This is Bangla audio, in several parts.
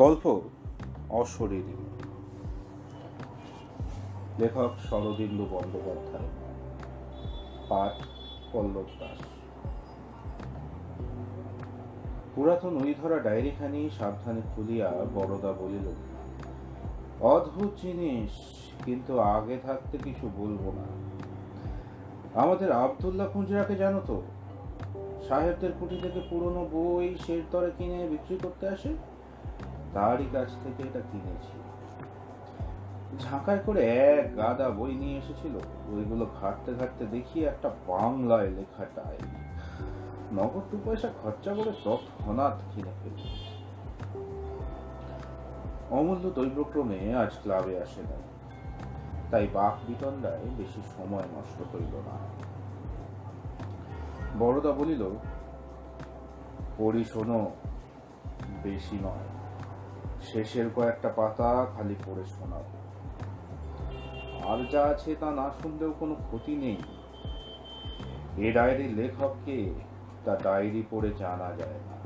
গল্প অশরীরী। লেখক শরদিন্দু বন্দ্যোপাধ্যায়। পাঠ পল্লব দাস। পুরাতন উই ধরা ডায়েরিখানি সাবধানে খুলিয়া বড়দা বলিল, অদ্ভুত জিনিস, কিন্তু আগে থাকতে কিছু বলবো না। আমাদের আবদুল্লাহ পুঞ্জিরাকে জানো তো? সাহেবদের কুঠি থেকে পুরনো বই শের দরে কিনে বিক্রি করতে আসে, তারই কাছ থেকে এটা কিনেছি। ঝাঁকায় করে এক গাদা বই নিয়ে এসেছিল। ওইগুলো ঘাটতে ঘাটতে দেখি একটা বাংলায় লেখা ডায়েরি। নগদ 2 পয়সা খরচা করে তৎক্ষণাৎ কিনে ফেলি। অমূল্য দৈবক্রমে আজ ক্লাবে আসে নাই, তাই বাক বিতণ্ডায় বেশি সময় নষ্ট করিল না। বড়দা বলিল, পড়ি শোনো, বেশি নয়, শেষের কয়েকটা পাতা খালি পড়ে শোনাব। আর যা আছে তা না শুনলেও কোনো ক্ষতি নেই। এ ডায়েরির লেখককে তা ডায়েরি পড়ে জানা যায় না,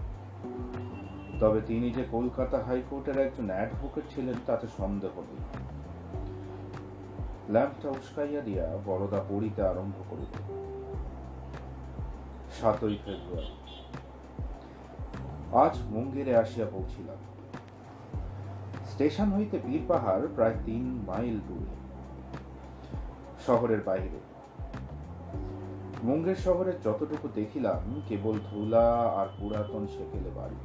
তবে তিনি যে কলকাতা হাইকোর্টের একজন অ্যাডভোকেট ছিলেন তাতে সন্দেহ নেই। ল্যাম্পটা উস্কাইয়া দিয়া বড়দা পড়িতে আরম্ভ করিল। 7ই ফেব্রুয়ারি। আজ মুঙ্গেরে আসিয়া পৌঁছিলাম। স্টেশন হইতে বীরপাহাড় প্রায় 3 মাইল দূরে, শহরের বাইরে। মুঙ্গের শহরের যতটুকু দেখিলাম কেবল ধুলা আর পুরাতন সেকেলে বাড়ি।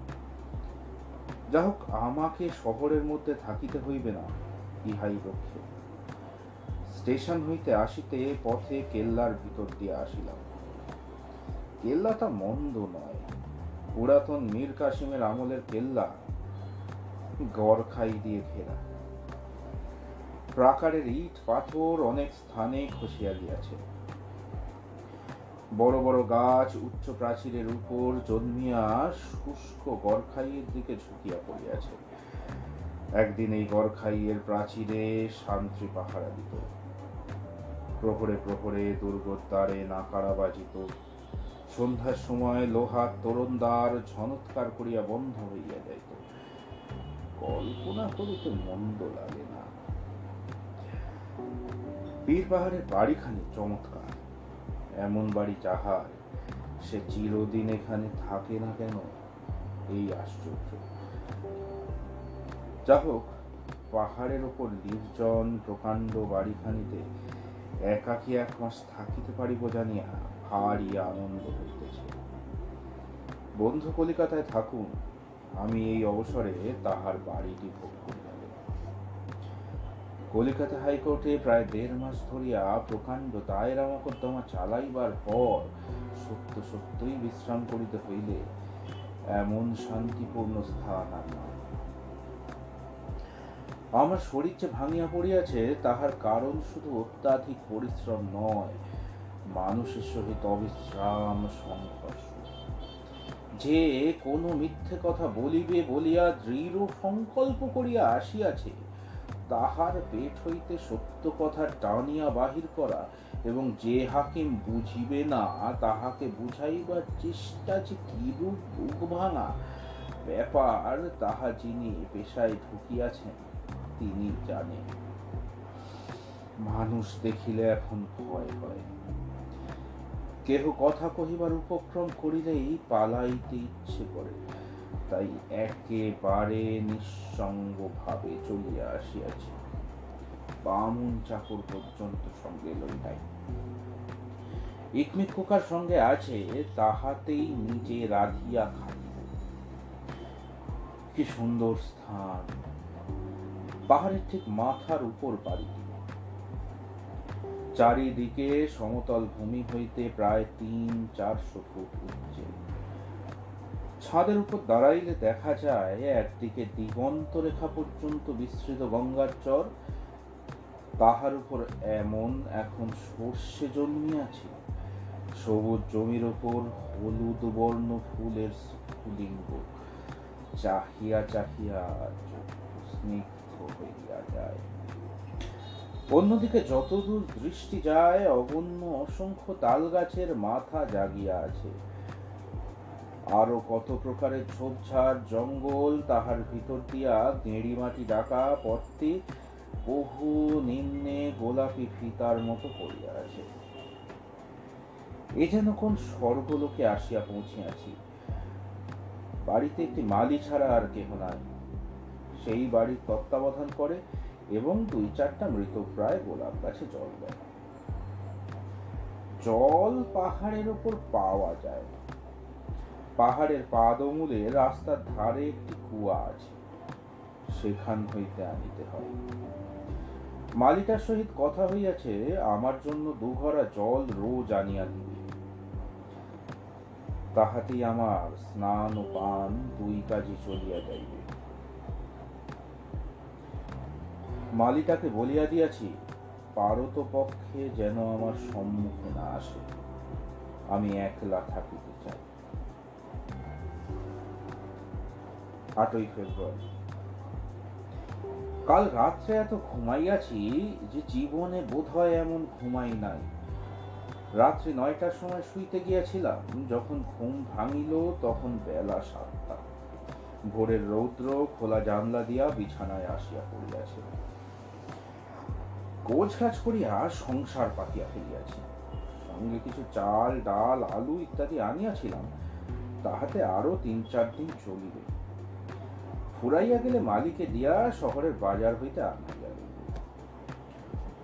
যা হোক, আমাকে শহরের মধ্যে থাকিতে হইবে না, ইহাই লক্ষ্য। স্টেশন হইতে আসিতে পথে কেল্লার ভিতর দিয়ে আসিলাম। কেল্লাটা মন্দ নয়, পুরাতন মীর কাসিমের আমলের কেল্লা, গড়খাই দিয়ে ঘেরা। প্রাকারের ইট পাথর অনেক স্থানে খসিয়া গিয়াছে। বড় বড় গাছ উচ্চ প্রাচীরের উপর জন্মিয়া শুষ্ক গড়খাইয়ের দিকে ঝুঁকিয়া পড়িয়াছে। একদিন এই গড়খাইয়ের প্রাচীরে শান্তি পাহারা দিত। প্রহরে প্রহরে দুর্গর দ্বারে নাকারা বাজিত। সন্ধ্যার সময় লোহার তোরণদ্বার ঝনৎকার করিয়া বন্ধ হইয়া যাইত। কল্পনা করিতে মন্দ লাগে না। বীরপাহাড়ের বাড়িখানি চমৎকার। এমন বাড়ি যাহার, সে চিরদিন এখানে থাকে না কেন, এই আশ্চর্য। যা হোক, পাহাড়ের ওপর নির্জন প্রকাণ্ড বাড়িখানিতে একাকী 1 মাস থাকিতে পারিব জানিয়া ভারী আনন্দ হইতেছে। বন্ধু কলিকাতায় থাকুন, আমি এই অবসরে তাহার বাড়িটি ভোগ করিয়া গেলাম। কলিকাতা হাইকোর্টে প্রায় 1.5 মাস ধরিয়া প্রকাণ্ড দায়রা মোকদ্দমা চালাইবার পর সত্যই বিশ্রাম করিতে হইলে এমন শান্তিপূর্ণ স্থান আর নয়। আমার শরীর যে ভাঙিয়া পড়িয়াছে তাহার কারণ শুধু অত্যাধিক পরিশ্রম নয়, মানুষের সহিত অবিশ্রাম সংঘর্ষ। যে কোনো মিথ্যে কথা বলিবে বলিয়া দৃঢ় সংকল্প করিয়া আসিয়াছে, তাহার পেট হইতে সত্য কথা টানিয়া বাহির করা, এবং যে হাকিম বুঝিবে না তাহাকে বুঝাইবার চেষ্টা যে কিরূপ বুক ভাঙা ব্যাপার, তাহা যিনি পেশায় ঢুকিয়াছেন তিনি জানেন। মানুষ দেখিলে এখন ভয় হয়। কেহ কথা কহিবার উপক্রম করিলেই পালাইতে ইচ্ছে করে, তাই একেবারে নিঃসঙ্গ ভাবে চলিয়া আসিয়াছি। বামুন চাকর পর্যন্ত সঙ্গে লই নাই। ইকমিক খোকার সঙ্গে আছে, তাহাতেই নিজে রাধিয়া খাই। কি সুন্দর স্থান! পাহাড়ের ঠিক মাথার উপর বাড়িটি। চারিদিকে সমতল ভূমি হইতে প্রায় 300-400 ফুট উচ্চে। ছাদের উপর দাঁড়াইলে দেখা যায় একদিকে দিগন্ত রেখা পর্যন্ত বিস্তৃত গঙ্গার চর, তাহার উপর এমন এখন সর্ষে জন্মিয়াছে। সবুজ জমির উপর হলুদ বর্ণ ফুলের স্ফুলিঙ্গ চাহিয়া চাহিয়া স্নিগ্ধ হইয়া যায়। অন্যদিকে যতদূর দৃষ্টি যায় অগণ্য অসংখ্য তাল গাছের মাথা জাগিয়া আছে। আরো কত প্রকারের ঝোপঝাড় জঙ্গল, তাহার ভিতর দিয়া দেড়ি মাটি ডাকা পথটি বহু নিম্নে গোলাপি ফিতার মতো পড়িয়া আছে। এ যেন কোন স্বর্গলোকে আসিয়া পৌঁছিয়াছি। বাড়িতে একটি মালি ছাড়া আর কেহ নাই। সেই বাড়ির তত্ত্বাবধান করে এবং 2-4টা মৃতপ্রায় গোলাপ গাছে জল দেয়। জল পাহাড়ের ওপর পাওয়া যায় না। পাহাড়ের পাদমূলে রাস্তার ধারে একটি কুয়া আছে, সেখান হইতে আনিতে হয়। মালিটার সহিত কথা হইয়াছে আমার জন্য 2 ঘড়া জল রোজ আনিয়া দিবে। তাহাতেই আমার স্নান ও পান 2 কাজই চলিয়া যাইবে। মালিটাকে বলিয়া দিয়াছি, পারত পক্ষে যেন আমার সম্মুখে না আসে, আমি একলা থাকিতে চাই। 8ই ফেব্রুয়ারি। কাল রাত্রে এত ঘুমাইয়াছি যে জীবনে বোধহয় এমন ঘুমাই নাই। রাত্রি 9টার সময় শুইতে গিয়াছিলাম, যখন ঘুম ভাঙিল তখন বেলা 7টা। ভোরের রৌদ্র খোলা জানলা দিয়া বিছানায় আসিয়া পড়িয়াছে। গোছগাছ করিয়া সংসার পাতিয়া ফেলিয়াছি। সঙ্গে কিছু চাল ডাল আলু ইত্যাদি আনিয়াছিলাম, তাহাতে আরো 3-4 দিন চলিবে। ফুরাইয়া গেলে মালিকে দিয়া শহরের বাজার হইতে আনাইয়া লইব।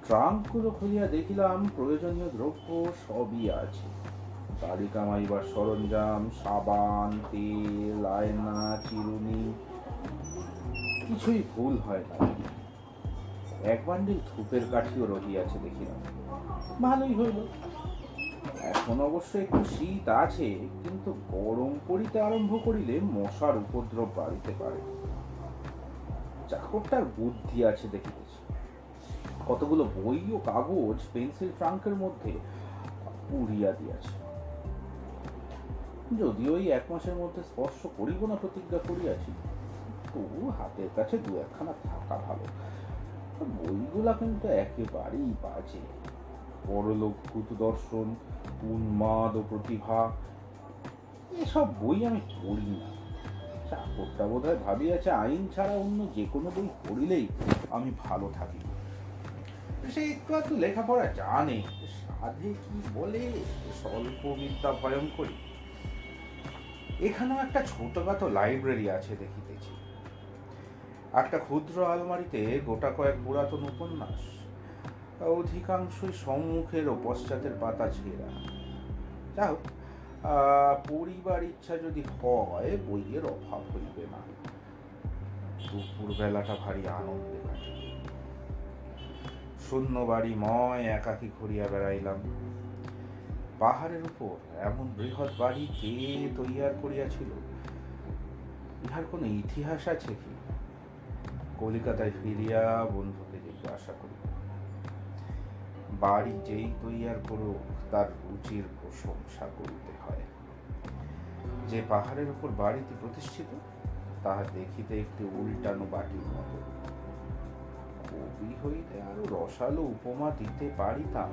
ট্রাঙ্কগুলো খুলিয়া দেখিলাম প্রয়োজনীয় দ্রব্য সবই আছে। দাড়ি কামাইবার সরঞ্জাম, সাবান, তেল, আয়না, চিরুনি, কিছুই ভুল হয় না। 1 বান্ডিল ধূপের কাঠিও রহিয়াছে দেখিলাম। ভালোই হইল। এখন অবশ্য একটু শীত আছে, কিন্তু গরম পড়িতে আরম্ভ করিলে মশার উপদ্রব বাড়িতে পারে। চাকরটার বুদ্ধি আছে দেখিতেছি। কতগুলো বই ও কাগজ পেন্সিল ট্রাঙ্কের মধ্যে পুড়িয়া দিয়াছে। যদিও এই 1 মাসের মধ্যে স্পর্শ করিব না প্রতিজ্ঞা করিয়াছি, তবু হাতের কাছে 2-1খানা থাকা ভালো। বইগুলা কিন্তু একেবারেই বাজে। পরলোক ভূত দর্শন, উন্মাদ ও প্রতিভা, এসব বই আমি পড়ি না। চাকরটা বোধহয় ভাবিয়াছে আইন ছাড়া অন্য যে কোনো বই পড়িলেই আমি ভালো থাকি। সে একটু লেখাপড়া জানে, সাধে কি বলে স্বল্প বিদ্যা ভয়ঙ্করী। এখানেও একটা ছোটখাটো লাইব্রেরি আছে দেখিতেছি। একটা ক্ষুদ্র আলমারিতে গোটা কয়েক পুরাতন উপন্যাস, অধিকাংশই সম্মুখের ও পশ্চাতের পাতা ছেঁড়া। যা হোক, পড়িবার ইচ্ছা যদি হয় বইয়ের অভাব হইবে না। দুপুর বেলাটা ভারী আনন্দে কাটে। শূন্য বাড়িময় একাকী ঘুরিয়া বেড়াইলাম। পাহাড়ের উপর এমন বৃহৎ বাড়ি কে তৈয়ার করিয়াছিল? ইহার কোনো ইতিহাস আছে কি? কলিকাতায় ফিরিয়া বন্ধুকে জিজ্ঞাসা করি। বাড়ি যেই তৈয়ার করুক, তার রুচির প্রশংসা করিতে হয়। যে পাহাড়ের উপর বাড়িটি প্রতিষ্ঠিত, তাহা দেখিতে একটি উল্টানো বাটির মতো। কবি হইলে আরো রসালো উপমা দিতে পারিতাম,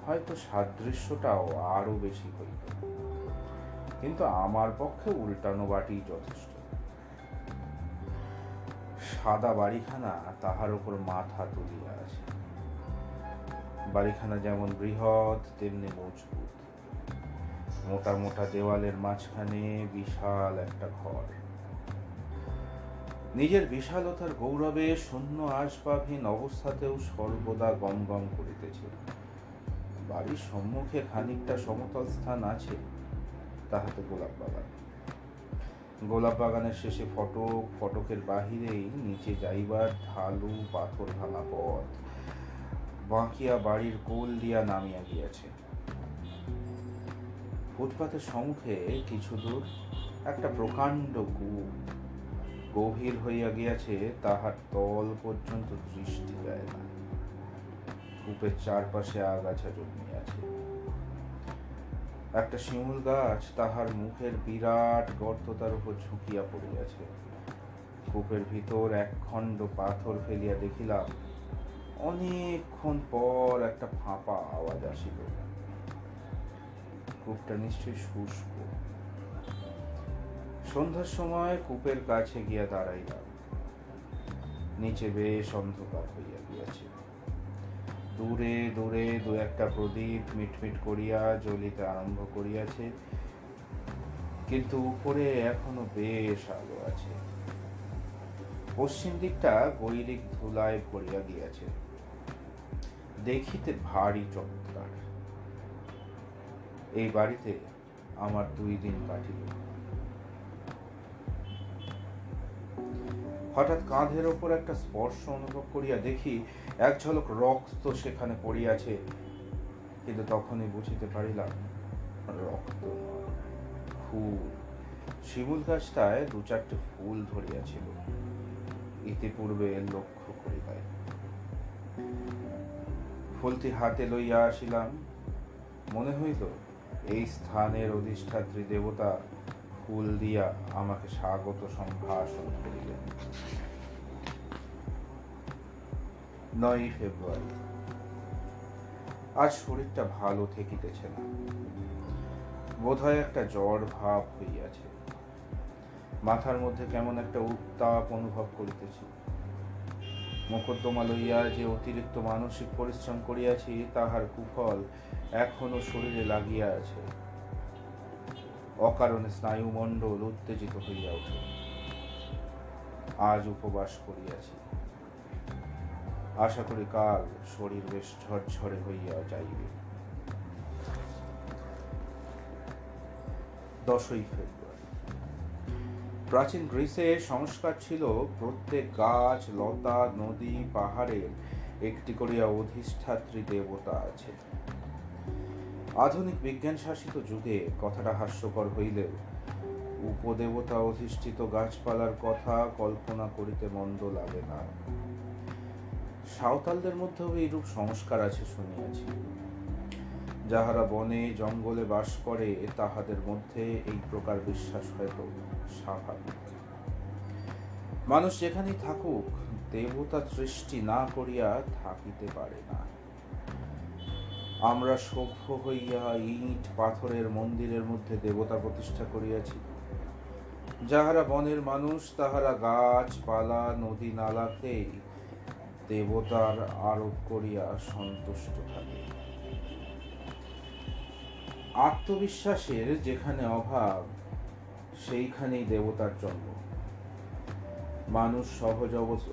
হয়তো সাদৃশ্যটাও আরো বেশি হইত, কিন্তু আমার পক্ষে উল্টানো বাটি যথেষ্ট। সাদা বাড়িখানা তাহার উপর মাথা তুলিয়া আছে। বাড়িখানা যেমন বৃহৎ তেমনি মজবুত। মোটা মোটা দেওয়ালের মাঝখানে বিশাল একটা ঘর। নিজের বিশালতার গৌরবে শূন্য আসবাবহীন অবস্থাতেও সর্বদা গম গম করিতেছে। বাড়ির সম্মুখে খানিকটা সমতল স্থান আছে, তাহাতে গোলাপ বাগান। গোলাপ বাগানের শেষে ফটক, ফটকের বাহিরেই নিচে যাইবার ঢালু পাথর ভাঙা পথ বাঁকিয়া বাড়ির কোল দিয়া নামিয়া গিয়াছে। ফুটপাতের সম্মুখে কিছু দূর একটা প্রকাণ্ড কূপ গভীর হইয়া গিয়াছে, তাহার তল পর্যন্ত দৃষ্টি যায় না। কূপের চারপাশে আগাছা জন্মিয়াছে। একটা শিমুল গাছ তাহার মুখের বিরাট গর্তটার উপর ঝুঁকিয়া পড়িয়াছে। কূপের ভিতর একখণ্ড পাথর ফেলিয়া দেখিলাম অনেকক্ষণ পর একটা ফাঁপা আওয়াজ আসিল। কূপটা নিশ্চয়ই শুষ্ক। সন্ধ্যার সময় কূপের কাছে গিয়া দাঁড়াইলাম। নিচে বেশ অন্ধকার হইয়া গিয়াছে। দূরে দূরে দু একটা প্রদীপ মিটমিট করিয়া জ্বলিতে আরম্ভ করিয়াছে, কিন্তু উপরে এখনো বেশ আলো আছে। পশ্চিম দিকটা গৈরিক ধুলায় ভরিয়া গিয়াছে, দেখিতে ভারী চমৎকার। এই বাড়িতে আমার 2 দিন কাটিল। হঠাৎ কাঁধের ওপর একটা স্পর্শ অনুভব করিয়া দেখি এক ঝলক রক্ত সেখানে পড়িয়াছে, কিন্তু তখনই বুঝিতে পারিলাম রক্ত নয়, ফুল। শিমুল গাছটায় 2-4টে ফুল ধরিয়াছিল, ইতিপূর্বে লক্ষ্য করি নাই। ফুলটি হাতে লইয়া আসিলাম। মনে হইল এই স্থানের অধিষ্ঠাত্রী দেবতা ফুল দিয়া আমাকে স্বাগত সম্ভাষণ করিলেন। 9 ফেব্রুয়ারি। আজ শরীরটা ভালো থাকিতেছে না, বোধহয় একটা জ্বর ভাব হইয়াছে। মাথার মধ্যে কেমন একটা উত্তাপ অনুভব করিতেছি। মোকদ্দমা লইয়া যে অতিরিক্ত মানসিক পরিশ্রম করিয়াছি, তাহার কুফল এখনো শরীরে লাগিয়া আছে। অকারণে স্নায়ুমণ্ডল উত্তেজিত হইয়া ওঠে। আজ উপবাস করিয়াছি, আশা করি কাল শরীর বেশ ঝরঝরে হইয়া যাইবে। 10 ফেব্রুয়ারি। প্রাচীন গ্রিসে সংস্কার ছিল প্রত্যেক গাছ, লতা, নদী, পাহাড়ের একটি করিয়া অধিষ্ঠাত্রী দেবতা আছে। আধুনিক বিজ্ঞান শাসিত যুগে কথাটা হাস্যকর হইলেও উপদেবতা অধিষ্ঠিত গাছপালার কথা কল্পনা করিতে মন্দ লাগে না। সাঁওতালদের মধ্যেও এইরূপ সংস্কার আছে শুনিয়াছি। যাহারা বনে জঙ্গলে বাস করে, তাহাদের মধ্যে এই প্রকার বিশ্বাস হয়তো স্বাভাবিক। মানুষ যেখানেই থাকুক, দেবতা সৃষ্টি না করিয়া থাকিতে পারে না। আমরা সভ্য হইয়া ইট পাথরের মন্দিরের মধ্যে দেবতা প্রতিষ্ঠা করিয়াছি। যাহারা বনের মানুষ, তাহারা গাছপালা, নদী নালাতেই দেবতার আরোপ করিয়া সন্তুষ্ট থাকে। আত্মবিশ্বাসের যেখানে অভাব, সেইখানেই দেবতার জন্ম। মানুষ সহজ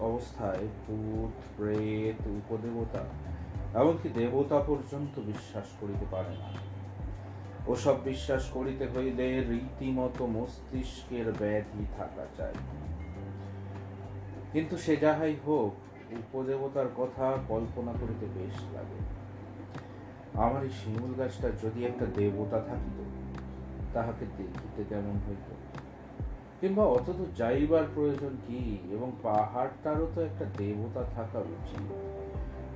অবস্থায় ভূত, প্রেত, উপদেবতা, এমনকি দেবতা পর্যন্ত বিশ্বাস করিতে পারে না। ওসব বিশ্বাস করিতে হইলে রীতিমতো মস্তিষ্কের ব্যাধি থাকা চাই। কিন্তু সে যাহাই হোক, উপদেবতার কথা কল্পনা করিতে বেশ লাগে। আমার এই শিমুল গাছটা যদি একটা দেবতা থাকিত, তাহাকে দেখিতে কেমন হইত? কিংবা অত যাইবার প্রয়োজন কি? এবং পাহাড়টারও তো একটা দেবতা থাকা উচিত।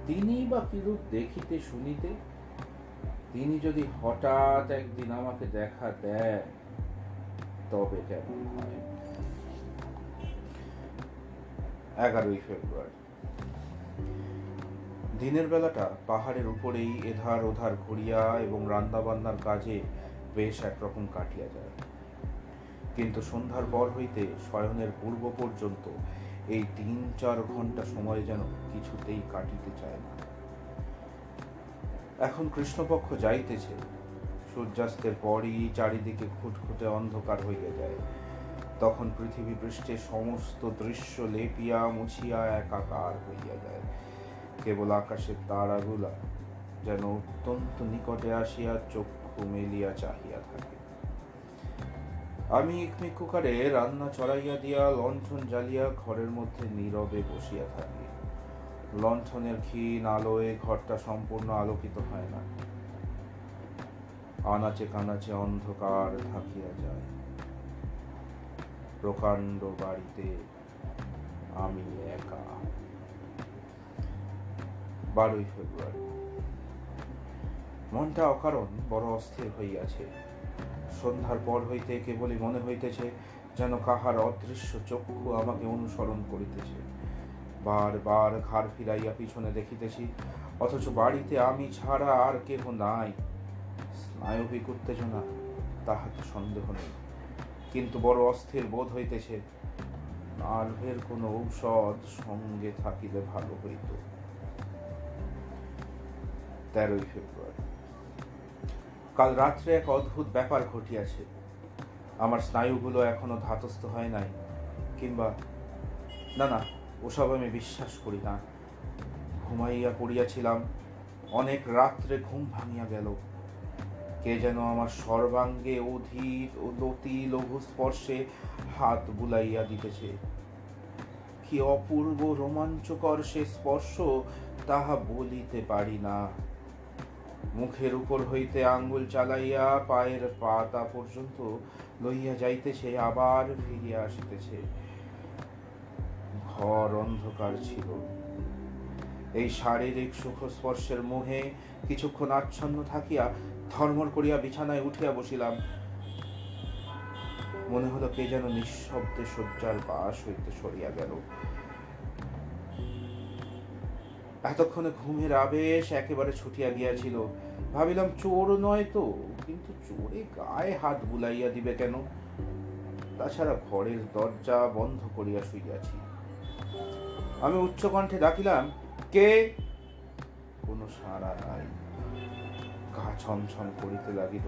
তিনি বা কিরূপ দেখিতে শুনিতে? তিনি যদি হঠাৎ একদিন আমাকে দেখা দেয়, তবে কেমন হয়? 11 ফেব্রুয়ারি। দিনের বেলাটা পাহাড়ের উপরেই এধার ওধার ঘুরিয়া এবং রান্না বান্নার কাজে বেশ একরকম কাটিয়া যায়। কিন্তু সন্ধ্যার পর হইতে শয়নের পূর্ব পর্যন্ত এই 3-4 ঘন্টা সময় যেন কিছুতেই কাটিতে চায় না। এখন কৃষ্ণপক্ষ যাইতেছে। সূর্যাস্তের পরই চারিদিকে খুটখুটে অন্ধকার হইয়া যায়। তখন পৃথিবী পৃষ্ঠে সমস্ত দৃশ্য লেপিয়া মুছিয়া একাকার হইয়া যায়। কেবল আকাশের তারাগুলা যেন অত্যন্ত নিকটে আসিয়া চক্ষু মেলিয়া চাহিয়া থাকে। আমি ইকমিকুকারে রান্না চড়াইয়া দিয়া লণ্ঠন জ্বালিয়া ঘরের মধ্যে নীরবে বসিয়া থাকি। লণ্ঠনের ক্ষীণ আলোয় ঘরটা সম্পূর্ণ আলোকিত হয় না। আনাচে কানাচে অন্ধকার থাকিয়া যায়। প্রকাণ্ড বাড়িতে আমি একা। 12 ফেব্রুয়ারি। মনটা অকারণ বড় অস্থির হইয়াছে। সন্ধ্যার পর হইতে কেবলই মনে হইতেছে যেন কাহার অদৃশ্য চক্ষু আমাকে অনুসরণ করিতেছে। বারবার ঘাড় ফিরাইয়া পিছনে দেখিতেছি, অথচ বাড়িতে আমি ছাড়া আর কেহ নাই। স্নায়বিক উত্তেজনা, তাহাতে সন্দেহ নেই, কিন্তু বড় অস্থির বোধ হইতেছে। নার্ভের কোন ঔষধ সঙ্গে থাকিলে ভালো হইত। 13ই ফেব্রুয়ারি। কাল রাত্রে এক অদ্ভুত ব্যাপার ঘটিয়াছে। আমার স্নায়ুগুলো এখনো ধাতস্থ হয় নাই, কিংবা না না, ওসব আমি বিশ্বাস করি না। ঘুমাইয়া পড়িয়াছিলাম, অনেক রাত্রে ঘুম ভাঙিয়া গেল। কে যেন আমার সর্বাঙ্গে অধীর ও লতি লঘু স্পর্শে হাত বুলাইয়া দিতেছে। কি অপূর্ব রোমাঞ্চকর সে স্পর্শ, তাহা বলিতে পারি না। মুখের উপর হইতে আঙ্গুল চালাইয়া পায়ের পাতা পর্যন্ত লইয়া যাইতেছে, আবার ফিরিয়া আসিতেছে। ঘর অন্ধকার ছিল। এই শারীরিক সুখ স্পর্শের মোহে কিছুক্ষণ আচ্ছন্ন থাকিয়া ধর্মর করিয়া বিছানায় উঠিয়া বসিলাম। মনে হলো কে যেন নিঃশব্দে শয্যার পাশ হইতে সরিয়া গেল। এতক্ষণে ঘুমের আবেশ একেবারে ছুটিয়া গিয়াছিল। ভাবিলাম চোর নয় তো, কিন্তু চোরে গায়ে হাত বুলাইয়া দিবে কেন? তাছাড়া ঘরের দরজা বন্ধ করিয়া শুইয়াছি। আমি উচ্চকণ্ঠে ডাকিলাম, কে? কোনো সাড়া নাই। গা ছমছম করিতে লাগিল।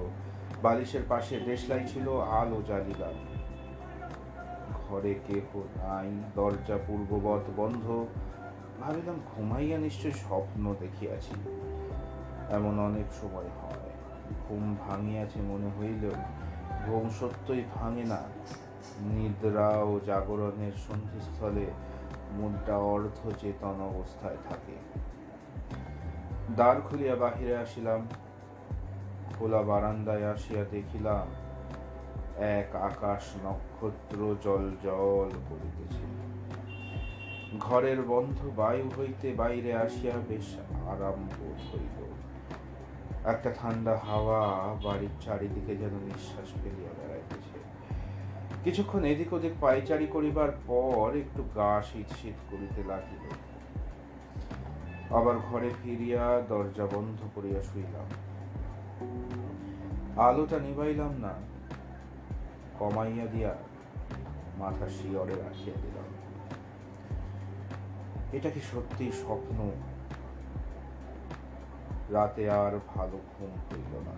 বালিশের পাশে দেশলাই ছিল, আলো জ্বালিলাম। ঘরে কেহ নাই, দরজা পূর্ববৎ বন্ধ। ভাবিলাম ঘুমাইয়া নিশ্চয় স্বপ্ন দেখিয়াছি। এমন অনেক সময় হয়। ঘুম ভাঙিয়াছে মনে হইলেও ঘুম সত্যই ভাঙে না। নিদ্রা ও জাগরণের সন্ধিস্থলে মনটা অর্ধ চেতন অবস্থায় থাকে। দ্বার খুলিয়া বাহিরে আসিলাম। খোলা বারান্দায় আসিয়া দেখিলাম এক আকাশ নক্ষত্র জল জল করিতেছে। ঘরের বন্ধ বায়ু হইতে বাইরে আসিয়া বেশ আরাম বোধ হইল। একটা ঠান্ডা হাওয়া বাড়ির চারিদিকে যেন নিঃশ্বাস ফেলিয়া বেড়াইতেছে। কিছুক্ষণ এদিক ওদিক পায়চারি করিবার পর একটু গা শীত শীত করিতে লাগিল। আবার ঘরে ফিরিয়া দরজা বন্ধ করিয়া শুইলাম। আলোটা নিবাইলাম না, কমাইয়া দিয়া মাথা শিয়রে রাখিয়া দিলাম। এটা কি সত্যি স্বপ্ন? রাতে আর ভালো ঘুম হইল না।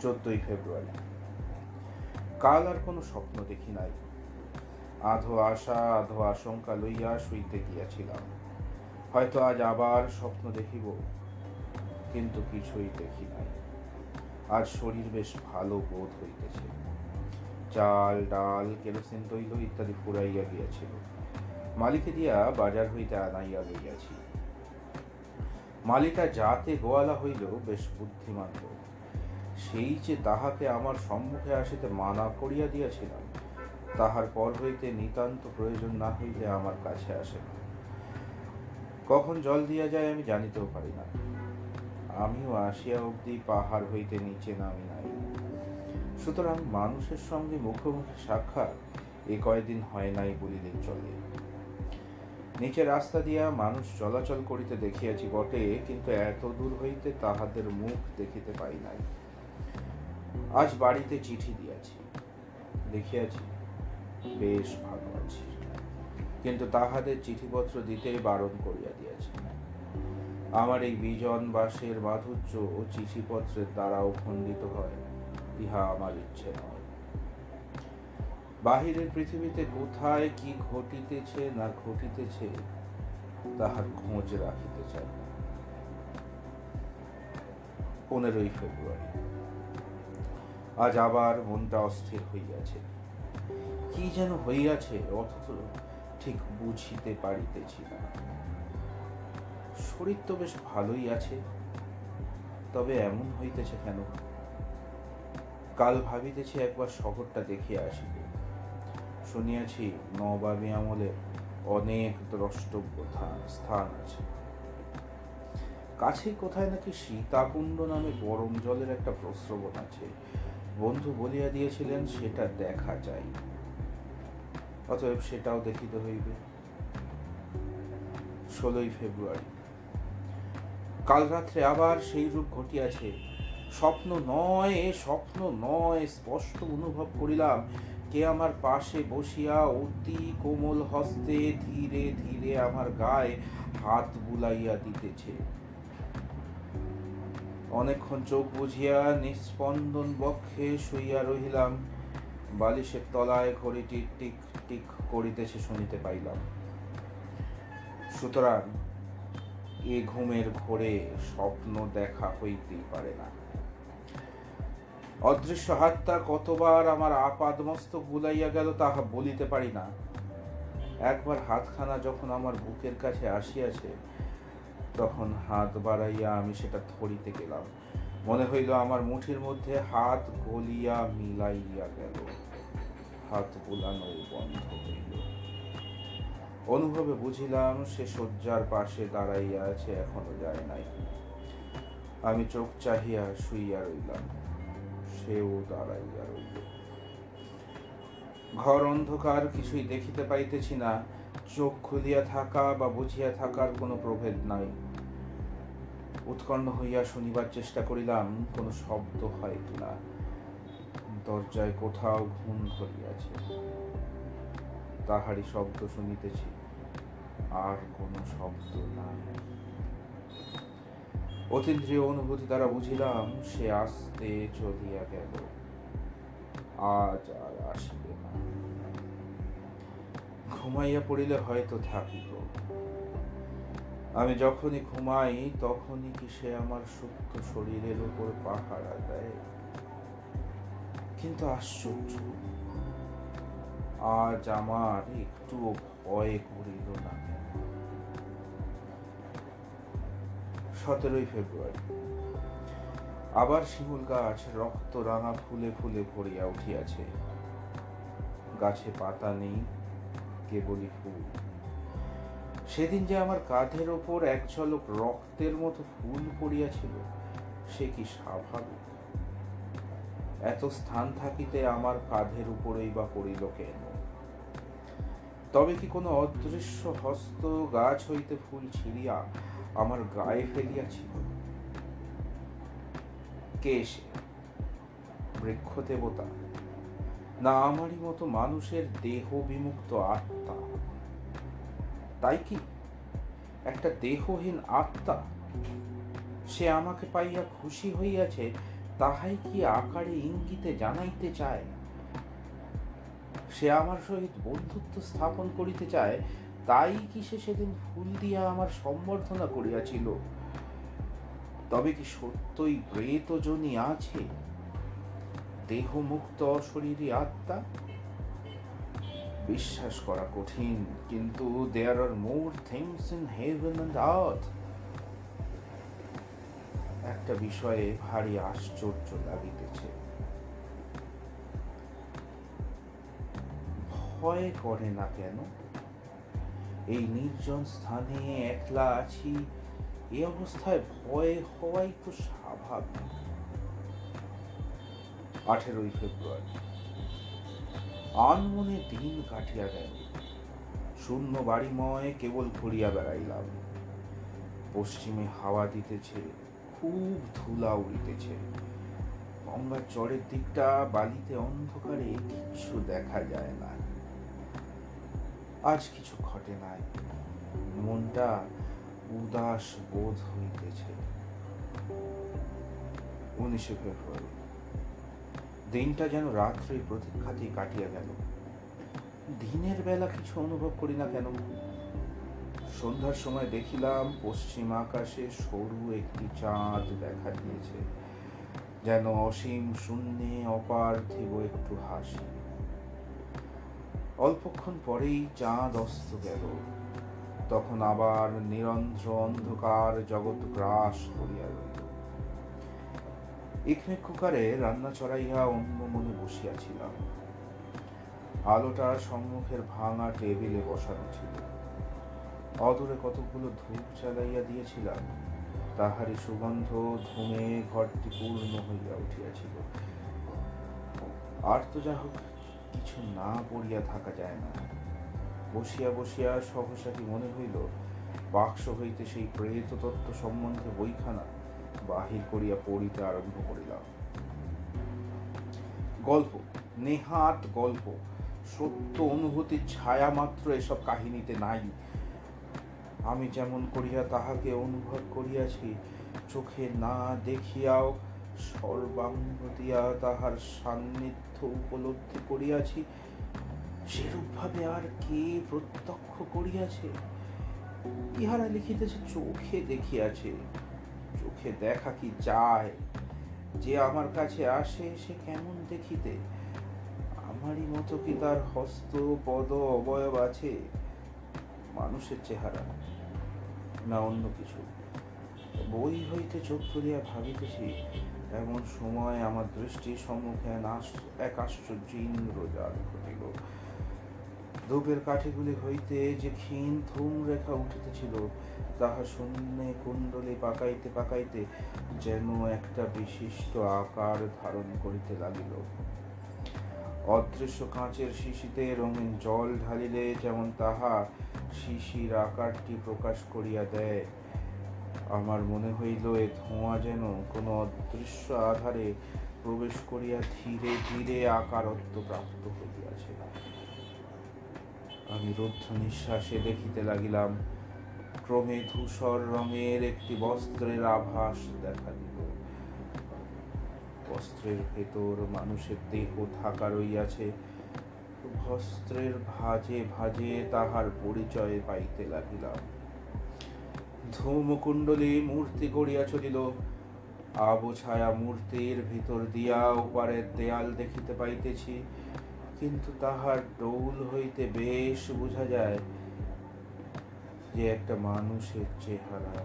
14ই ফেব্রুয়ারি। কাল আর কোনো স্বপ্ন দেখি নাই। আধো আশা আধো আশঙ্কা লইয়া শুইতে গিয়াছিলাম। হয়তো আজ আবার স্বপ্ন দেখিব, কিন্তু কিছুই দেখি নাই। আজ শরীর বেশ ভালো বোধ হইতেছে। চাল ডাল কেরোসিন তৈল ইত্যাদি ফুরাইয়া গিয়াছিল। মালিকে দিয়া বাজার হইতে আনাইয়া লইয়াছি। মালিকা যাতে গোয়ালা হইল বেশ বুদ্ধিমান লোক। সেই যে তাহাকে আমার সম্মুখে আসিতে মানা করিয়া দিয়াছিলাম, তাহার পর হইতে নিতান্ত প্রয়োজন না হইলে আমার কাছে আসে না। কখন জল দিয়া যায় আমি জানিতেও পারি না। আমিও আসিয়া অবধি পাহাড় হইতে নিচে নামি নাই। সুতরাং মানুষের সঙ্গে মুখোমুখি সাক্ষাৎ এ কয়দিন হয় নাই বলিলেই চলে। নিচে রাস্তা দিয়া মানুষ চলাচল করিতে দেখিয়াছি বটে, কিন্তু এত দূর হইতে তাহাদের মুখ দেখিতে পাই নাই। আজ বাড়িতে চিঠি দিয়াছি, দেখিয়াছি বেশ ভালো আছি, কিন্তু তাহাদের চিঠিপত্র দিতে বারণ করিয়া দিয়াছে। আমার এই বিজন বাসের মাধুর্য ও চিঠিপত্রের দ্বারাও খণ্ডিত হয়, ইহা আমার ইচ্ছে নয়। বাহিরের পৃথিবীতে কোথায় কি ঘটিতেছে না ঘটিতেছে তাহার খোঁজ রাখিতে চাই না। 15ই ফেব্রুয়ারি। আজ আবার মনটা অস্থির হইয়াছে। কি যেন হইয়াছে, অথচ ঠিক বুঝিতে পারিতেছি না। শরীর তো বেশ ভালোই আছে, তবে এমন হইতেছে কেন? কাল ভাবিতেছি একবার শহরটা দেখিয়া আসিব। শুনিয়াছি নবাবী আমলে অনেক দ্রষ্টব্য স্থান আছে। কাছে কোথায় নাকি সীতাকুণ্ড নামে গরম জলের একটা প্রস্রবণ আছে। বন্ধু বলিয়া দিয়েছিলেন সেটা দেখা যায়। অতএব সেটাও দেখিতে হইবে। 16ই ফেব্রুয়ারি। কাল রাত্রে আবার সেই রূপ ঘটিয়াছে। স্বপ্ন নয়, স্পষ্ট অনুভব করিলাম কে আমার পাশে বসিয়া অতি কোমল হস্তে ধীরে ধীরে আমার গায়ে হাত বুলাইয়া দিতেছে। অনেকক্ষণ চোখ বুঝিয়া নিস্পন্দন বক্ষে শুইয়া রহিলাম। বালিশের তলায় ঘড়িটি টিক টিক করিতেছে শুনিতে পাইলাম। সুতরাং এ ঘুমের ঘোরে স্বপ্ন দেখা হইতেই পারে না। অদৃশ্য হাতটা কতবার আমার আপাদ মস্তক বুলাইয়া গেল তাহা বলিতে পারি না। একবার হাতখানা যখন আমার বুকের কাছে আসিয়াছে, তখন হাত বাড়াইয়া আমি সেটা ধরিতে গেলাম। মনে হইল আমার মুঠির মধ্যে হাত গলিয়া মিলাইয়া গেল। হাত বুলানো বন্ধ হইল। অনুভবে বুঝিলাম সে শয্যার পাশে দাঁড়াইয়া আছে, এখনো যায় নাই। আমি চোখ চাহিয়া শুইয়া রইলাম, সেও দাঁড়াইয়া রইল। ঘর অন্ধকার, কিছুই দেখিতে পাইতেছি না। চোখ খুলিয়া থাকা বা বুঝিয়া থাকার কোনো প্রভেদ নাই। উৎকণ্ঠ হইয়া শুনিবার চেষ্টা করিলাম কোনো শব্দ হয় কিনা। দরজায় কোথাও ঘুম ধরিয়াছে, তাহারই শব্দ শুনিতেছি, আর কোনো শব্দ নাই। অতীন্দ্রিয় অনুভূতি দ্বারা বুঝিলাম সে আস্তে চলিয়া গেল, আজ আর আসিবে না। ঘুমাইয়া পড়িলে হয়তো থাকিত। আমি যখনই ঘুমাই তখনই কি সে আমার সুপ্ত শরীরের উপর পাহারা দেয়? কিন্তু আশ্চর্য, আজ আমার একটুও ভয় করিল না। 17 ফেব্রুয়ারি। আবার শিমুল গাছ রক্ত রাঙা ফুলে ফুলে ভরিয়া উঠিয়াছে। গাছে পাতা নেই, কেবলই ফুল। সেদিন যে আমার কাঁধের ওপর এক ঝলক রক্তের মতো ফুল পড়িয়াছিল, সে কি স্বাভাবিক? এত স্থান থাকিতে আমার কাঁধের উপরেই বা পড়িল কেন? তবে কি কোনো অদৃশ্য হস্ত গাছ হইতে ফুল ছিঁড়িয়া আমার গায়ে ফেলিয়াছিল? কে সে? বৃক্ষ দেবতা, না আমারই মতো মানুষের দেহ বিমুক্ত আত্মা? তাই কি একটা দেহহীন আত্মা? সে আমাকে পাইয়া খুশি হইয়াছে, তাহাই কি আকারে ইঙ্গিতে জানাইতে চায়? সে আমার সহিত বন্ধুত্ব স্থাপন করিতে চায়, তাই কি সে সেদিন ফুল দিয়া আমার সম্বর্ধনা করিয়াছিল? তবে কি সত্যই প্রেতজনী আছে, দেহমুক্ত অশরীরী আত্মা? বিশ্বাস করা কঠিন, কিন্তু there are more things in heaven and earth। একটা বিষয়ে ভারী আশ্চর্য লাগিতেছে। ভয় করে না কেন? এই নির্জন স্থানে একলা আছি, এই অবস্থায় ভয় হওয়াই তো স্বাভাবিক। 18 ফেব্রুয়ারি। আনমনে দিন কাটিয়া গেল। শূন্য বাড়িময় কেবল ঘুরিয়া বেড়াইলাম। পশ্চিমে হাওয়া দিতেছে, খুব ধুলা উড়িতেছে। গঙ্গার চরের দিকটা বালিতে অন্ধকারে কিচ্ছু দেখা যায় না। আজ কিছু ঘটে নাই, মনটা উদাস বোধ হইতেছে। 19 ফেব্রুয়ারি। দিনটা যেন রাত্রি প্রতীক্ষাতেই কাটিয়া গেল। দিনের বেলা কিছু অনুভব করি না কেন? সন্ধ্যার সময় দেখিলাম পশ্চিম আকাশে সরু একটি চাঁদ দেখা দিয়েছে, যেন অসীম শূন্যে অপার্থিব একটু হাসি। অল্পক্ষণ পরেই চাঁদ অস্ত গেল। তখন আবার নিরন্ধ্র অন্ধকার জগৎ গ্রাস করিয়া রইল। ইকমেক কুকারে রান্না চড়াইয়া অন্য মনে বসিয়াছিলাম। আলোটা সম্মুখের ভাঙা টেবিলে বসানো ছিল। অদূরে কতকগুলো ধূপ জ্বালাইয়া দিয়েছিলাম, তাহারই সুগন্ধ ধূমে ঘরটি পূর্ণ হইয়া উঠিয়াছিল। আর তো যা হোক, কিছু না পড়িয়া থাকা যায় না। বসিয়া বসিয়া সহসা কি মনে হইল বাক্স হইতে সেই প্রেত তত্ত্ব সম্বন্ধে বইখানা বাহির করিয়া পড়িতে আরম্ভ করিলাম। গল্প, নেহাত গল্প, সত্য অনুভূতির ছায়া মাত্র এসব কাহিনীতে নাই। আমি যেমন করিয়া তাহাকে অনুভব করিয়াছি, চোখে না দেখিয়াও সর্বাঙ্গ দিয়া তাহার সান্নিধ্য উপলব্ধি করিয়াছি, সেরূপভাবে আর কে প্রত্যক্ষ করিয়াছে? ইহারা লিখিতেছে চোখে দেখিয়াছে। চোখে দেখা কি যায়? যে আমার কাছে আসে সে কেমন দেখিতে? আমারই মতো কি তার হস্ত পদ অবয়ব আছে? মানুষের চেহারা না অন্য কিছু? বই হইতে চোখ তুলিয়া ভাবিতেছি, এমন সময় আমার দৃষ্টির সম্মুখে এক আশ্চর্য ইন্দ্রজাল ঘটিল। ধূপের কাঠিগুলি হইতে যে ক্ষীণ ধূম রেখা উঠিতেছিল, তাহা শূন্যে কুণ্ডলে পাকাইতে পাকাইতে যেন একটা বিশিষ্ট আকার ধারণ করিতে লাগিল। অদৃশ্য কাঁচের শিশিতে রঙিন জল ঢালিলে যেমন তাহা শিশির আকারটি প্রকাশ করিয়া দেয়, আমার মনে হইল এ ধোঁয়া যেন কোনো অদৃশ্য আধারে প্রবেশ করিয়া ধীরে ধীরে আকারত্ব প্রাপ্ত হইয়াছে। আমি রুদ্ধ নিঃশ্বাসে দেখিতে লাগিলাম, ক্রমে ধূসর রঙের একটি বস্ত্রের আভাস দেখা দিল। বস্ত্রের ভেতর মানুষের দেহ ঢাকা রইয়াছে। বস্ত্রের ভাঁজে ভাঁজে তাহার পরিচয় পাইতে লাগিলাম। ধূমকুণ্ডলী মূর্তি গড়িয়া চলিল। আবছায়া মূর্তির ভিতর দিয়া ওপারের দেয়াল দেখিতে পাইতেছি, কিন্তু তাহার ডৌল হইতে বেশ বোঝা যায় যে একটা মানুষের চেহারা।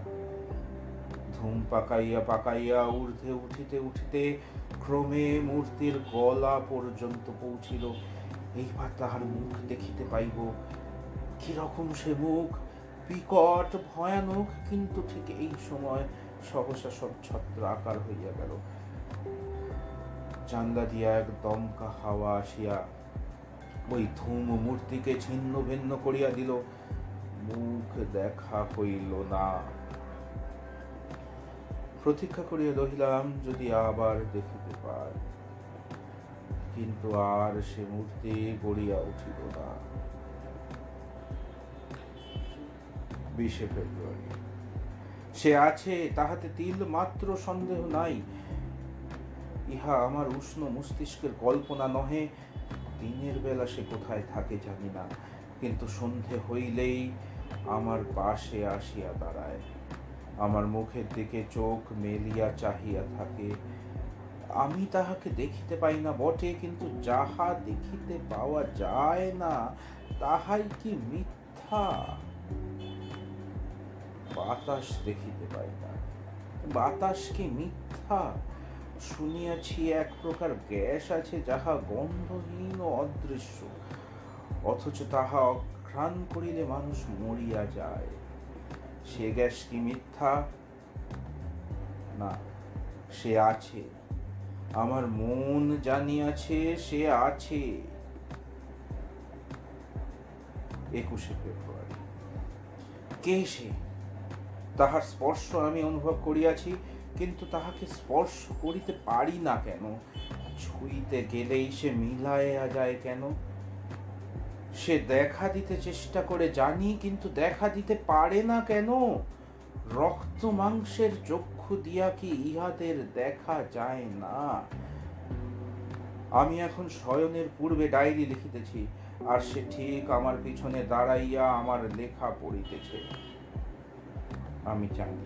ধূম পাকাইয়া পাকাইয়া ঊর্ধ্বে উঠিতে উঠিতে ক্রমে মূর্তির গলা পর্যন্ত পৌঁছিল। এইবার তাহার মুখ দেখিতে পাইব। কিরকম সে মুখ! বিকট ভয়ানক, কিন্তু ঠিক এই সময় সহসা সব ছত্র আকার হইয়া গেল। জানলা দিয়া এক দমকা হাওয়া আসিয়া ওই ধূম মূর্তিকে ছিন্ন ভিন্ন করিয়া দিল। মুখ দেখা হইল না। প্রতীক্ষা করিয়া রহিলাম যদি আবার দেখিতে পাই, কিন্তু আর সে মূর্তি গড়িয়া উঠিল না। 20 ফেব্রুয়ারি। সে আছে, তাহাতে তিল মাত্র সন্দেহ নাই। ইহা আমার উষ্ণ মস্তিষ্কের কল্পনা নহে। দিনের বেলা সে কোথায় থাকে জানি না, কিন্তু সন্ধে হইলেই আমার পাশে আসিয়া দাঁড়ায়, আমার মুখের দিকে চোখ মেলিয়া চাহিয়া থাকে। আমি তাহাকে দেখিতে পাই না বটে, কিন্তু যাহা দেখিতে পাওয়া যায় না তাহাই কি মিথ্যা? বাতাস দেখিতে পাই না, বাতাস কি মিথ্যা? শুনিয়াছি এক প্রকার গ্যাস আছে যাহা গন্ধহীন ও অদৃশ্য, অথচ তাহা অঘ্রাণ করিলে মানুষ মরিয়া যায়। সে গ্যাস কি মিথ্যা? না, সে আছে। আমার মন জানিয়াছে সে আছে। 21 ফেব্রুয়ারি। কে সে? তাহার স্পর্শ আমি অনুভব করিয়াছি, কিন্তু তাহাকে স্পর্শ করিতে পারি না কেন? ছুঁইতে গেলেই সে মিলাইয়া যায় কেন? সে দেখা দিতে চেষ্টা করে জানি, কিন্তু দেখা দিতে পারে না কেন? রক্ত মাংসের চক্ষু দিয়া কি ইহাদের দেখা যায় না? আমি এখন শয়নের পূর্বে ডায়েরি লিখিতেছি, আর সে ঠিক আমার পিছনে দাঁড়াইয়া আমার লেখা পড়িতেছে। আমি জানি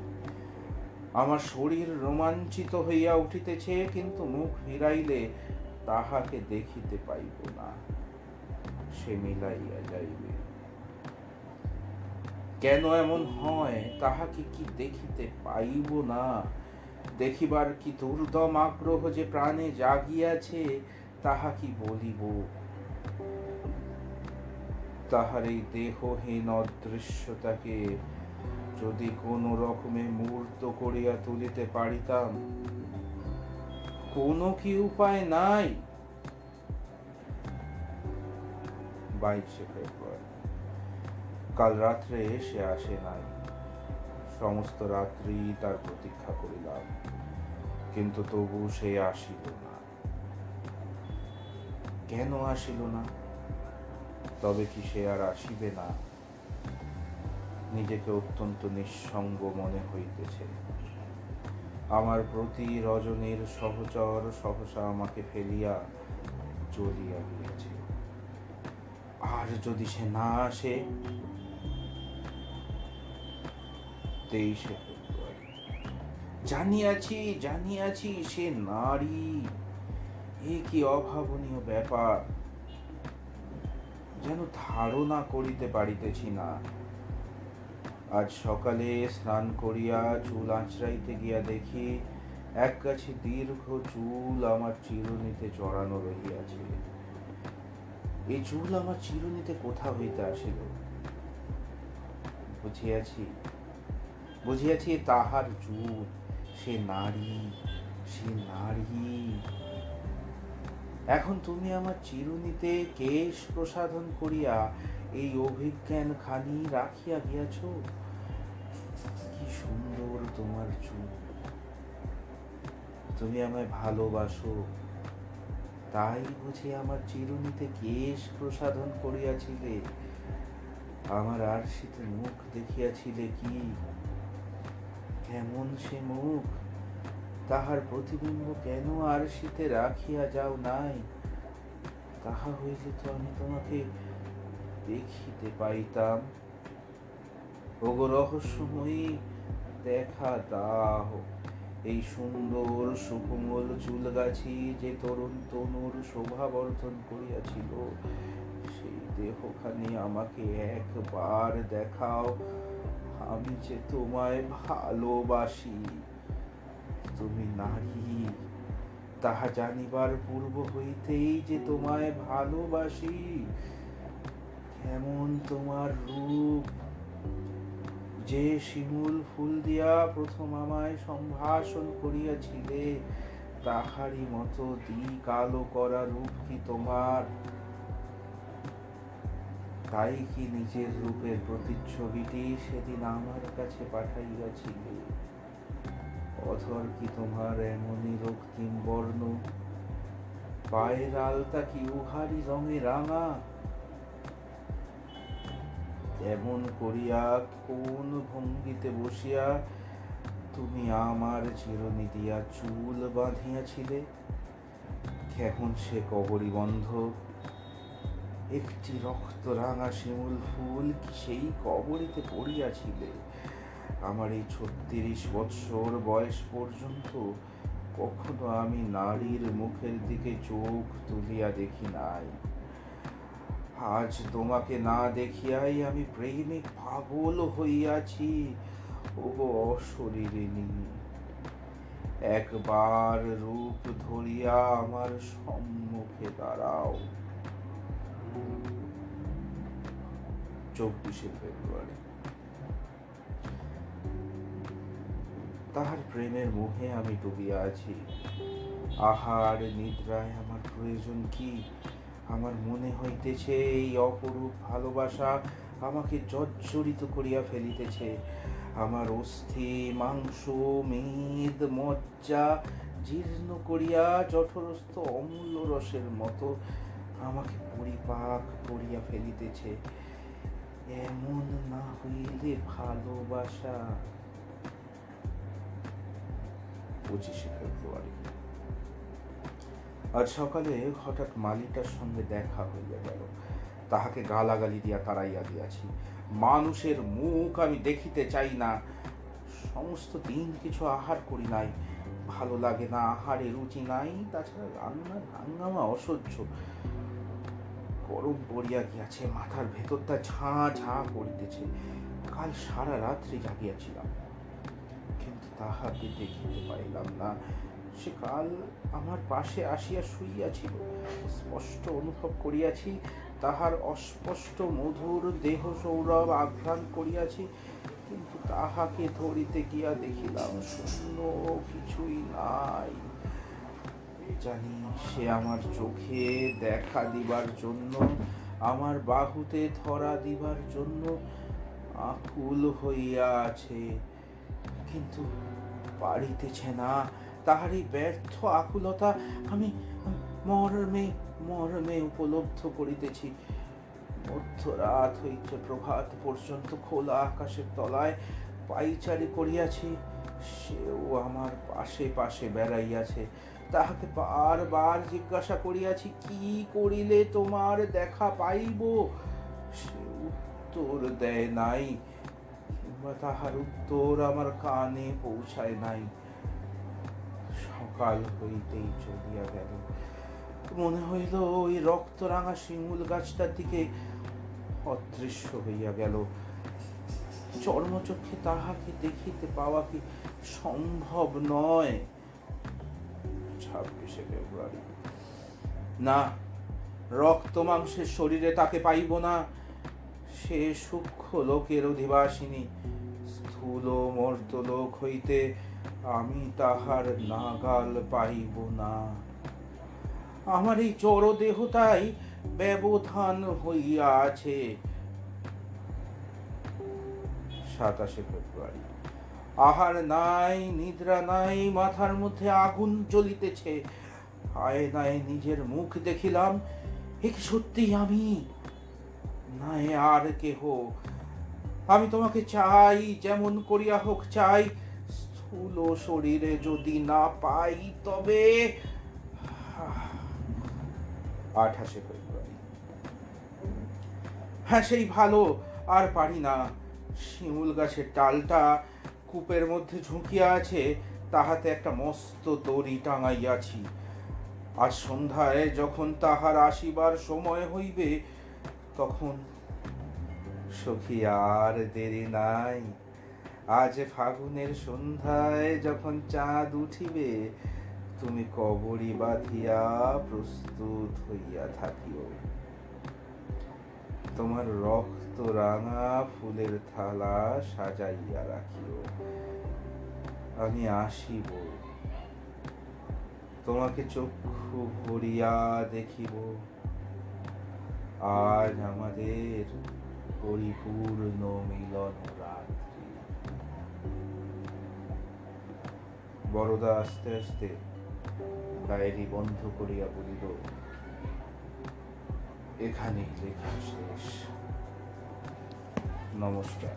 আমার শরীর রোমাঞ্চিত হইয়া উঠিতেছে, কিন্তু মুখ ফিরাইলে তাহাকে দেখিতে পাইব না। সে মিলাইয়া যাইবে। কেন এমন হয়? তাহাকে কি দেখিতে পাইব না? দেখিবার কি দুর্দম আগ্রহ যে প্রাণে জাগিয়াছে, তাহা কি বলিব? তাহার এই দেহহীন অদৃশ্যতাকে যদি কোনো রকমে মূর্ত করিয়া তুলিতে পারিতাম। কোনো কি উপায় নাই? 22 ফেব্রুয়ারি। কাল রাত্রে সে আসে নাই। সমস্ত রাত্রি তার প্রতীক্ষা করিলাম, কিন্তু তবু সে আসিল না। কেন আসিল না? তবে কি সে আর আসিবে না? নিজেকে অত্যন্ত নিঃসঙ্গ মনে হইতেছে। আমার প্রতি রজনীর সহচর সহসা আমাকে ফেলিয়া চলিয়া গিয়েছে। আর যদি সে না আসে? 23শে ফেব্রুয়ারি। জানিয়াছি সে নারী। এ কি অভাবনীয় ব্যাপার! যেন ধারণা করিতে পারিতেছি না। আজ সকালে স্নান করিয়া চুল আঁচড়াইতে গিয়া দেখি একগাছি দীর্ঘ চুল আমার চিরুনিতে জড়ানো রহিয়াছে। এই চুল আমার চিরুনিতে কোথা হইতে আসিল? বুঝিয়াছি তাহার চুল। সে নারী। এখন তুমি আমার চিরুনিতে কেশ প্রসাধন করিয়া এই অভিজ্ঞান খানি রাখিয়া গিয়াছ। কি সুন্দর তোমার চুল! তুমি আমায় ভালোবাসো, তাই বুঝি আমার চিরুনিতে কেশ প্রসাধন করিয়াছিলে। আমার আরশিতে মুখ দেখিয়াছিলে কি? কেমন সে মুখ! তাহার প্রতিবিম্ব কেন আরশিতে রাখিয়া যাও নাই? তাহা হইলে তো আমি তোমাকে দেখিতে পাইতাম। ওগো রহস্যময়ী, দেখা দাও এই সুন্দর সুকোমল চুলগাছি যে তরুণ তনুর শোভাবর্ধন করিয়াছিল। সেই দেহখানি আমাকে একবার দেখাও। আমি যে তোমায় ভালোবাসি। তুমি নারী, তাহা জানিবার পূর্ব হইতেই যে তোমায় ভালোবাসি। কেমন তোমার রূপ! যে শিমুল ফুল দিয়া প্রথম আমায় সম্ভাষণ করিয়াছিলে, তাহারই মতো কালো করা রূপ কি তোমার? তাই কি নিজের রূপের প্রতিচ্ছবিটি সেদিন আমার কাছে পাঠাইয়াছিলে? অধর কি তোমার এমনই রক্তিম বর্ণ? পায়ের আলতা কি উহারি রঙে রাঙা? এমন করিয়া কোন ভঙ্গিতে বসিয়া তুমি আমার চিরুনি দিয়া চুল বাঁধিয়াছিলে? কেমন সে কবরী বন্ধ! একটি রক্ত রাঙা শিমুল ফুল কি সেই কবরীতে পড়িয়াছিলে? আমার এই 36 বৎসর বয়স পর্যন্ত কখনো আমি নারীর মুখের দিকে চোখ তুলিয়া দেখি নাই। আজ তোমাকে না দেখিয়াই আমি প্রেমে পাগল হইয়াছি। ওগো অশরীরিণী, একবার রূপ ধরিয়া আমার সম্মুখে দাঁড়াও। 24শে ফেব্রুয়ারি। তাহার প্রেমের মোহে আমি ডুবিয়া আছি। আহার নিদ্রায় আমার প্রয়োজন কি? আমার মনে হইতেছে এই অপরূপ ভালোবাসা আমাকে জর্জরিত করিয়া ফেলিতেছে। আমার অস্থি, মাংস, মেদ, মজ্জা জীর্ণ করিয়া জঠরস্থ অমূল্য রসের মতো আমাকে পরিপাক করিয়া ফেলিতেছে। এমন না হইলে ভালোবাসা। 25শে ফেব্রুয়ারি। আজ সকালে হঠাৎ মালিটার সঙ্গে দেখা হইয়া গেল। তাহাকে গালাগালি দিয়া তাড়াইয়া দিয়াছি। মানুষের মুখ আমি দেখিতে চাই না। সমস্ত দিন কিছু আহার করি নাই, ভালো লাগে না, আহারে রুচি নাই। তাছাড়া রান্নার হাঙ্গামা অসহ্য। গরম পড়িয়া গিয়াছে, মাথার ভেতরটা ঝাঁ ঝাঁ করিতেছে। কাল সারা রাত্রি জাগিয়াছিলাম, কিন্তু তাহাকে দেখিতে পাইলাম না। সে কাল আমার পাশে আসিয়া শুইয়াছিল। স্পষ্ট অনুভব করিয়াছি তাহার অস্পষ্ট মধুর দেহ সৌরভ আঘ্রাণ করিয়াছি, কিন্তু তাহাকে ধরিতে গিয়া দেখিলাম শূন্য, কিছুই নাই। জানি সে আমার চোখে দেখা দিবার জন্য, আমার বাহুতে ধরা দিবার জন্য আকুল হইয়া আছে। কিন্তু পারিতেছে না। তাহারই ব্যর্থ আকুলতা আমি মর্মে মর্মে উপলব্ধ করিতেছি। মধ্যরাত হইতে প্রভাত পর্যন্ত খোলা আকাশের তলায় পাইচারি করিয়াছি, সেও আমার পাশে পাশে বেড়াইয়াছে। তাহাকে বারবার জিজ্ঞাসা করিয়াছি, কি করিলে তোমার দেখা পাইব? সে উত্তর দেয় নাই, কিংবা তাহার উত্তর আমার কানে পৌঁছায় নাই। সকাল হইতেই চলিয়া গেল। মনে হইল ওই রক্তরাঙা শিমুল গাছটার দিকে অদৃশ্য হইয়া গেল। চর্মচক্ষে তাহাকে দেখিতে পাওয়া কি সম্ভব নয়? 26শে ফেব্রুয়ারি। না, রক্ত মাংসের শরীরে তাকে পাইব না। সে সূক্ষ্ম লোকের অধিবাসিনী। স্থূল মর্তলোক হইতে আমি তাহার নাগাল পাইব না। আমার এই জড় দেহটাই ব্যবধান হইয়া আছে। 27শে ফেব্রুয়ারি। আহার নাই, নিদ্রা নাই, মাথার মধ্যে আগুন জ্বলিতেছে। আয়নায় নিজের মুখ দেখিলাম, এ কি সত্যি আমি? নাই আর কেহ। আমি তোমাকে চাই, যেমন করিয়া হোক চাই। স্থূল শরীরে যদি না পাই তবে 28শে ফেব্রুয়ারি। হ্যাঁ, সেই ভালো, আর পারি না। শিমুল গাছের ডালটা কূপের মধ্যে ঝুঁকিয়া আছে, তাহাতে একটা মস্ত দড়ি টাঙাইয়াছি। আজ সন্ধ্যায় যখন তাহার আসিবার সময় হইবে, তখন সখী আর দেরি নাই। আজ ফাগুনের সন্ধ্যায় যখন চাঁদ উঠিবে, তুমি কবরী বাঁধিয়া প্রস্তুত হইয়া থাকিও। তোমার রক্ত রাঙা ফুলের থালা সাজাইয়া রাখিও। আমি আসিব, তোমাকে চক্ষু ভরিয়া দেখিব। আজ আমাদের পরিপূর্ণ মিলন রাত্রি। বরদা আস্তে আস্তে ডায়েরি বন্ধ করিয়া বলিল, এখানেই লেখা শেষ। নমস্কার।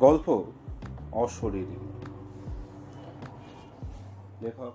গল্প অশরীরী। লেখক